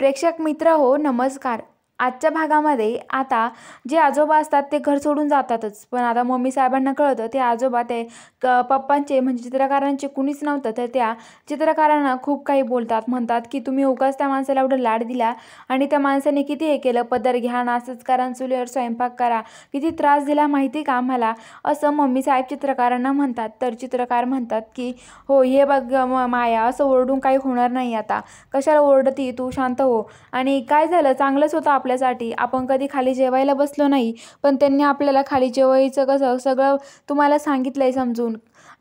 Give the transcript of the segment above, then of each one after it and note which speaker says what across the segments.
Speaker 1: प्रेक्षक मित्र हो नमस्कार. आजच्या भागामध्ये आता जे आजोबा असतात ते घर सोडून जातातच, पण आता मम्मी साहेबांना कळतं ते आजोबा ते पप्पांचे म्हणजे चित्रकारांचे कुणीच नव्हतं. तर त्या चित्रकारांना खूप काही बोलतात, म्हणतात की तुम्ही उगाच त्या माणसाला एवढं लाड दिला आणि त्या माणसाने किती हे केलं, पदर घ्या, नासच करा, चुलीवर स्वयंपाक करा, किती त्रास दिला माहिती का आम्हाला, असं मम्मी साहेब चित्रकारांना म्हणतात. तर चित्रकार म्हणतात की हो हे बघ माया, असं ओरडून काही होणार नाही, आता कशाला ओरडती तू, शांत हो. आणि काय झालं, चांगलंच होतं आपल्यासाठी, आपण कधी खाली जेवायला बसलो नाही, पण त्यांनी आपल्याला खाली जेवायचं कसं सगळं तुम्हाला सांगितलंय समजून.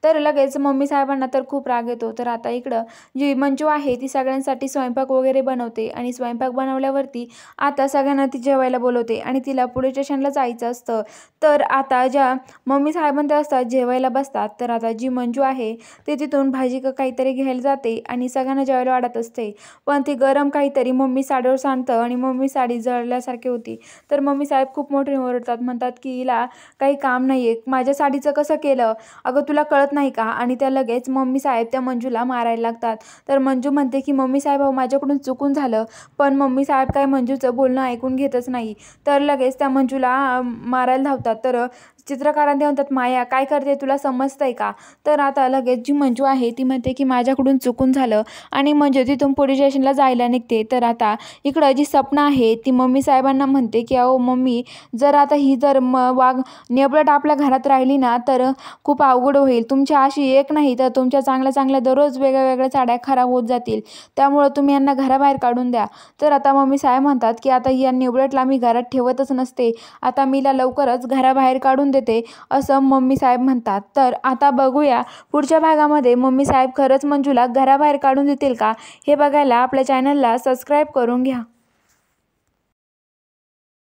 Speaker 1: तर लगेच मम्मी साहेबांना तर खूप राग येतो. तर आता इकडं जी मंजू आहे ती सगळ्यांसाठी स्वयंपाक वगैरे बनवते आणि स्वयंपाक बनवल्यावरती आता सगळ्यांना ती जेवायला बोलवते आणि तिला पोलीस स्टेशनला जायचं असतं. तर आता ज्या मम्मी साहेबांच्या असतात जेवायला बसतात, तर आता जी मंजू आहे ती तिथून भाजी काहीतरी घ्यायला जाते आणि सगळ्यांना जेवायला वाढत असते. पण ती गरम काहीतरी मम्मी साडीवर सांडतं आणि मम्मी साडी जळल्यासारखी होती. तर मम्मी साहेब खूप मोठे ओरडतात, म्हणतात की हिला काही काम नाही आहे, माझ्या साडीचं कसं केलं, अगं तुला कळत नाही का. आणि त्या लगेच मम्मी साहेब त्या मंजूला मारायला लागतात. तर मंजू म्हणते की मम्मी साहेब अहो माझ्याकडून चुकून झालं, पण मम्मी साहेब काय मंजूचं बोलणं ऐकून घेतच नाही. तर लगेच त्या मंजूला मारायला धावतात. तर चित्रकारांना म्हणतात माया काय करते, तुला समजतंय का. तर आता लगेच जी मंजू आहे ती म्हणते की माझ्याकडून चुकून झालं आणि मंजू तिथून पोलीस स्टेशनला जायला निघते. तर आता इकडं जी सपना आहे ती मम्मी साहेबांना म्हणते की अहो मम्मी, जर आता ही जर वाघ नेबळट आपल्या घरात राहिली ना तर खूप अवघड होईल. तुमच्या अशी एक नाही तर तुमच्या चांगल्या चांगल्या दररोज वेगळ्या वेगळ्या साड्या खराब होत जातील, त्यामुळं तुम्ही यांना घराबाहेर काढून द्या. तर आता मम्मी साहेब म्हणतात की आता या निवडटला मी घरात ठेवतच नसते, आता मीला लवकरच घराबाहेर काढून देते, असं मम्मी साहेब म्हणतात. तर आता बघूया पुढच्या भागामध्ये मम्मी साहेब खरंच मंजूला घराबाहेर काढून देतील का, हे बघायला आपल्या चॅनलला सबस्क्राईब करून घ्या.